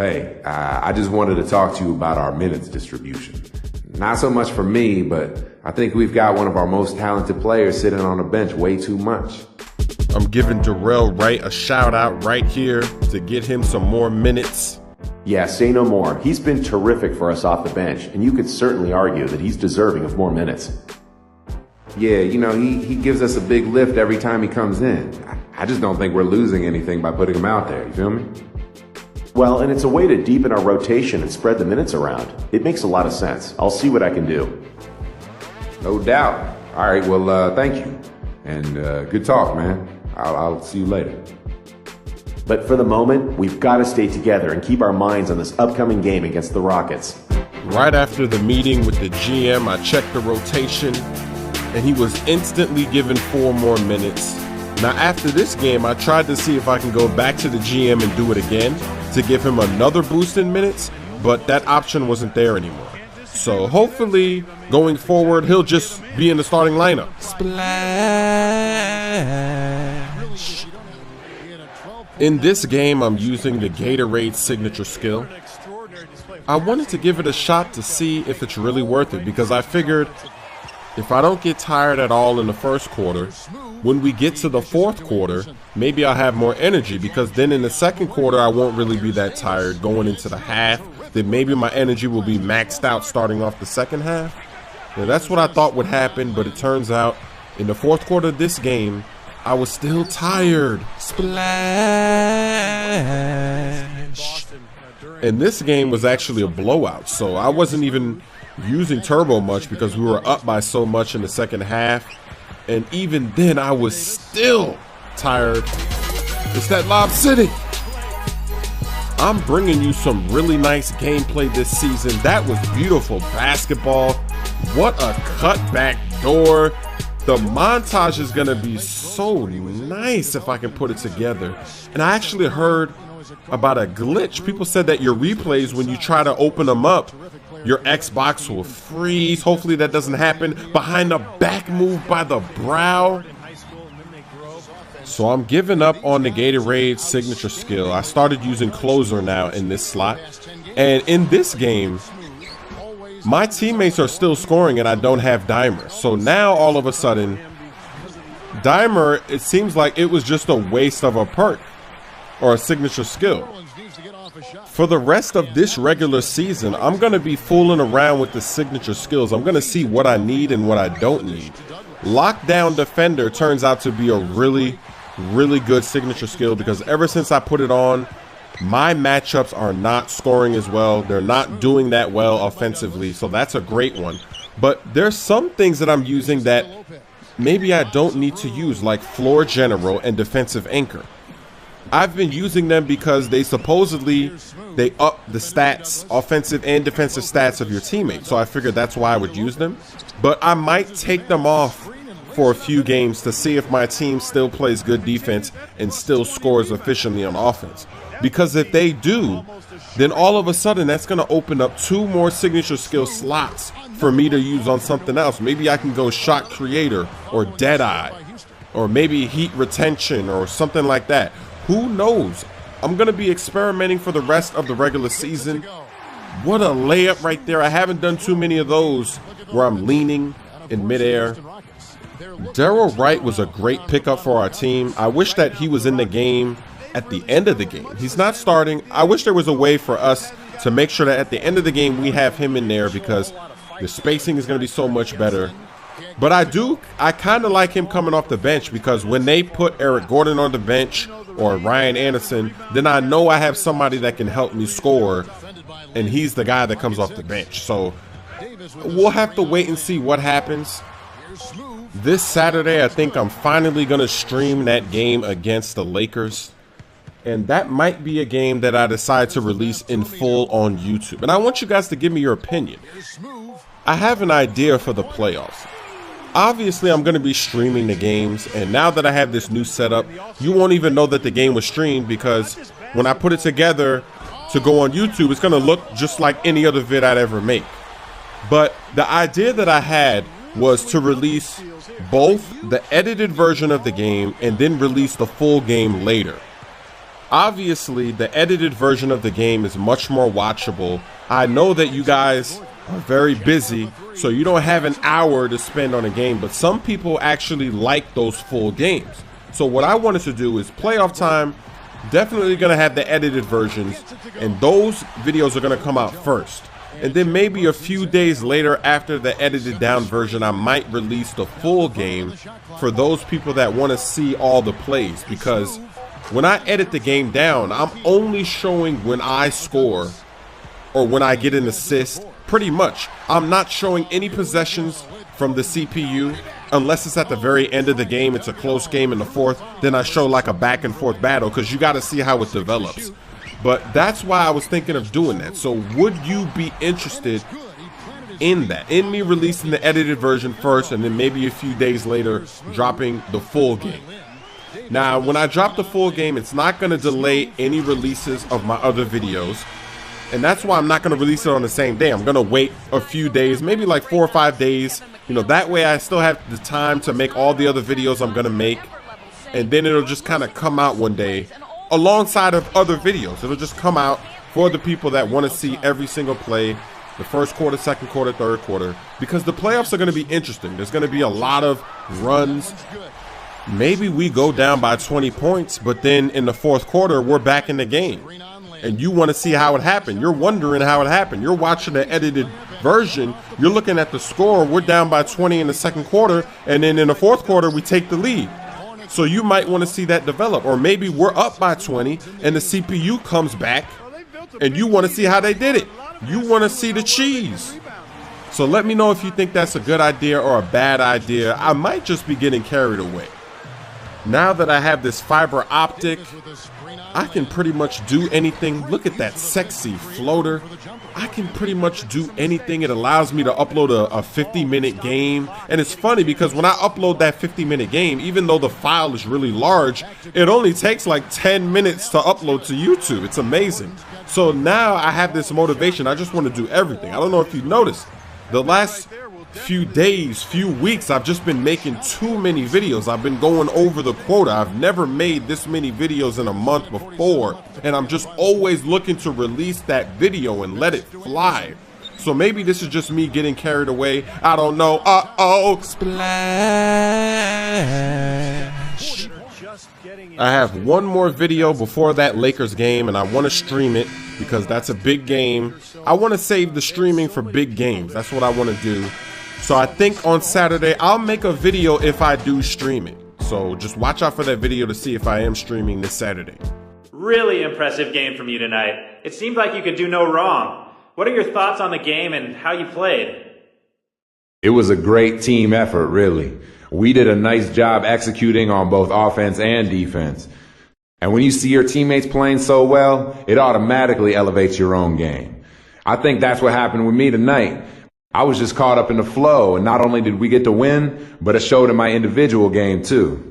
Hey, I just wanted to talk to you about our minutes distribution. Not so much for me, but I think we've got one of our most talented players sitting on the bench way too much. I'm giving Darrell Wright a shout out right here to get him some more minutes. Yeah, say no more. He's been terrific for us off the bench, and you could certainly argue that he's deserving of more minutes. Yeah, you know, he gives us a big lift every time he comes in. I just don't think we're losing anything by putting him out there, you feel me? Well, and it's a way to deepen our rotation and spread the minutes around. It makes a lot of sense. I'll see what I can do. No doubt. All right, well, thank you. And good talk, man. I'll see you later. But for the moment, we've got to stay together and keep our minds on this upcoming game against the Rockets. Right after the meeting with the GM, I checked the rotation, and he was instantly given 4 more minutes. Now, after this game, I tried to see if I can go back to the GM and do it again to give him another boost in minutes, but that option wasn't there anymore. So hopefully, going forward, he'll just be in the starting lineup. Splash! In this game, I'm using the Gatorade signature skill. I wanted to give it a shot to see if it's really worth it, because I figured if I don't get tired at all in the first quarter, when we get to the fourth quarter, maybe I'll have more energy, because then in the second quarter, I won't really be that tired going into the half. Then maybe my energy will be maxed out starting off the second half. Now, that's what I thought would happen, but it turns out in the fourth quarter of this game, I was still tired. Splash! And this game was actually a blowout, so I wasn't even using turbo much because we were up by so much in the second half. And even then, I was still tired. It's that Lob City. I'm bringing you some really nice gameplay this season. That was beautiful basketball. What a cutback door. The montage is going to be so nice if I can put it together. And I actually heard about a glitch. People said that your replays, when you try to open them up, your Xbox will freeze. Hopefully that doesn't happen. Behind the back move by the brow. So I'm giving up on the Gatorade signature skill. I started using closer now in this slot. And in this game, my teammates are still scoring and I don't have Dimer. So now all of a sudden, Dimer, it seems like it was just a waste of a perk or a signature skill. For the rest of this regular season, I'm going to be fooling around with the signature skills. I'm going to see what I need and what I don't need. Lockdown Defender turns out to be a really good signature skill, because ever since I put it on, my matchups are not scoring as well. They're not doing that well offensively, so that's a great one. But there's some things that I'm using that maybe I don't need to use, like Floor General and Defensive Anchor. I've been using them because they up the stats, offensive and defensive stats of your teammates. So I figured that's why I would use them. But I might take them off for a few games to see if my team still plays good defense and still scores efficiently on offense. Because if they do, then all of a sudden that's going to open up 2 more signature skill slots for me to use on something else. Maybe I can go Shot Creator or Deadeye, or maybe Heat Retention or something like that. Who knows? I'm going to be experimenting for the rest of the regular season. What a layup right there. I haven't done too many of those where I'm leaning in midair. Darrell Wright was a great pickup for our team. I wish that he was in the game at the end of the game. He's not starting. I wish there was a way for us to make sure that at the end of the game we have him in there, because the spacing is going to be so much better. But I kind of like him coming off the bench, because when they put Eric Gordon on the bench or Ryan Anderson, then I know I have somebody that can help me score, and he's the guy that comes off the bench. So we'll have to wait and see what happens. This Saturday, I think I'm finally going to stream that game against the Lakers. And that might be a game that I decide to release in full on YouTube. And I want you guys to give me your opinion. I have an idea for the playoffs. Obviously, I'm going to be streaming the games, and now that I have this new setup, you won't even know that the game was streamed, because when I put it together to go on YouTube, it's going to look just like any other vid I'd ever make. But the idea that I had was to release both the edited version of the game and then release the full game later. Obviously, the edited version of the game is much more watchable. I know that you guys are very busy, so you don't have an hour to spend on a game, but some people actually like those full games. So what I wanted to do is playoff time, definitely going to have the edited versions, and those videos are going to come out first. And then maybe a few days later, after the edited down version, I might release the full game for those people that want to see all the plays, because when I edit the game down, I'm only showing when I score or when I get an assist. Pretty much, I'm not showing any possessions from the CPU unless it's at the very end of the game. It's a close game in the fourth. Then I show like a back and forth battle, because you got to see how it develops. But that's why I was thinking of doing that. So would you be interested in that? In me releasing the edited version first, and then maybe a few days later dropping the full game? Now, when I drop the full game, it's not going to delay any releases of my other videos. And that's why I'm not going to release it on the same day. I'm going to wait a few days, maybe like 4 or 5 days. You know, that way I still have the time to make all the other videos I'm going to make. And then it'll just kind of come out one day alongside of other videos. It'll just come out for the people that want to see every single play, the first quarter, second quarter, third quarter, because the playoffs are going to be interesting. There's going to be a lot of runs. Maybe we go down by 20 points, but then in the fourth quarter, we're back in the game. And you want to see how it happened. You're wondering how it happened. You're watching the edited version. You're looking at the score. We're down by 20 in the second quarter, and then in the fourth quarter, we take the lead. So you might want to see that develop. Or maybe we're up by 20 and the CPU comes back and you want to see how they did it. You want to see the cheese. So let me know if you think that's a good idea or a bad idea. I might just be getting carried away. Now that I have this fiber optic, I can pretty much do anything. Look at that sexy floater. I can pretty much do anything. It allows me to upload a 50-minute game. And it's funny because when I upload that 50-minute game, even though the file is really large, it only takes like 10 minutes to upload to YouTube. It's amazing. So now I have this motivation. I just want to do everything. I don't know if you noticed. The last few days, few weeks, I've just been making too many videos. I've been going over the quota. I've never made this many videos in a month before, and I'm just always looking to release that video and let it fly. So maybe this is just me getting carried away. I don't know. Uh-oh. Splash. I have one more video before that Lakers game, and I want to stream it because that's a big game. I want to save the streaming for big games. That's what I want to do. So I think on Saturday, I'll make a video if I do stream it. So just watch out for that video to see if I am streaming this Saturday. Really impressive game from you tonight. It seemed like you could do no wrong. What are your thoughts on the game and how you played? It was a great team effort, really. We did a nice job executing on both offense and defense. And when you see your teammates playing so well, it automatically elevates your own game. I think that's what happened with me tonight. I was just caught up in the flow, and not only did we get to win, but it showed in my individual game too.